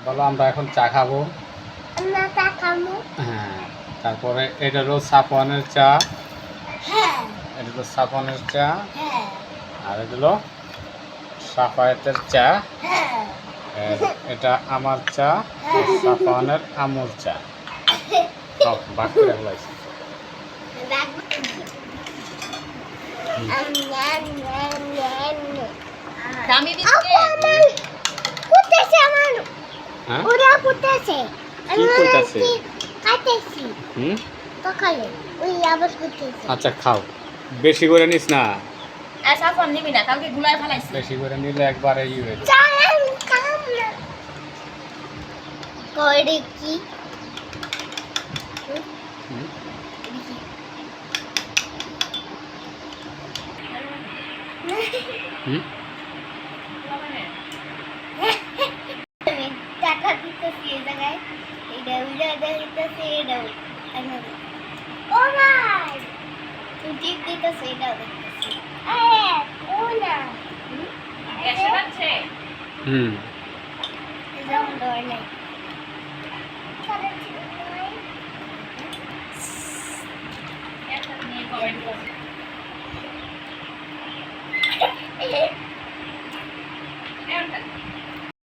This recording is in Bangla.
বলো আমরা এখন চা খাবো। আমরা চা খাবো। হ্যাঁ, তারপরে এটা হলো সাফওয়ানের চা। হ্যাঁ এটা হলো সাফওয়ানের চা। হ্যাঁ আর এটা হলো সাফায়েতের চা। হ্যাঁ আর এটা আমার চা। আর সাফওয়ানের আমুর চা। সব বাক করে ফেলাইছি। দামি বিস্কিট কুটেছে আমার হ্যাঁ ওরা কুটেছে কি কইতাছে? কাটেছি হুম, সকালে ওই আবার কুটেছে আচ্ছা খাও, বেশি করে নিস না। আর সাফন নিবি না, কালকে গুলায় ফেলাইছি। বেশি করে নিলে একবারে হয়ে যাবে। চালান কাম না করে কি হুম, হুম, টাকা দিতেছি এই জায়গায় এইটা ওই জায়গায় দিতেছি এটা ও ভাই তুই টিপ দিতেছি এটাও দেখতেছি ও না গ্যাসে রাখছে হুম, যেমন ডর নাই একটা নিয়ে কমেন্ট করছে। এমনটা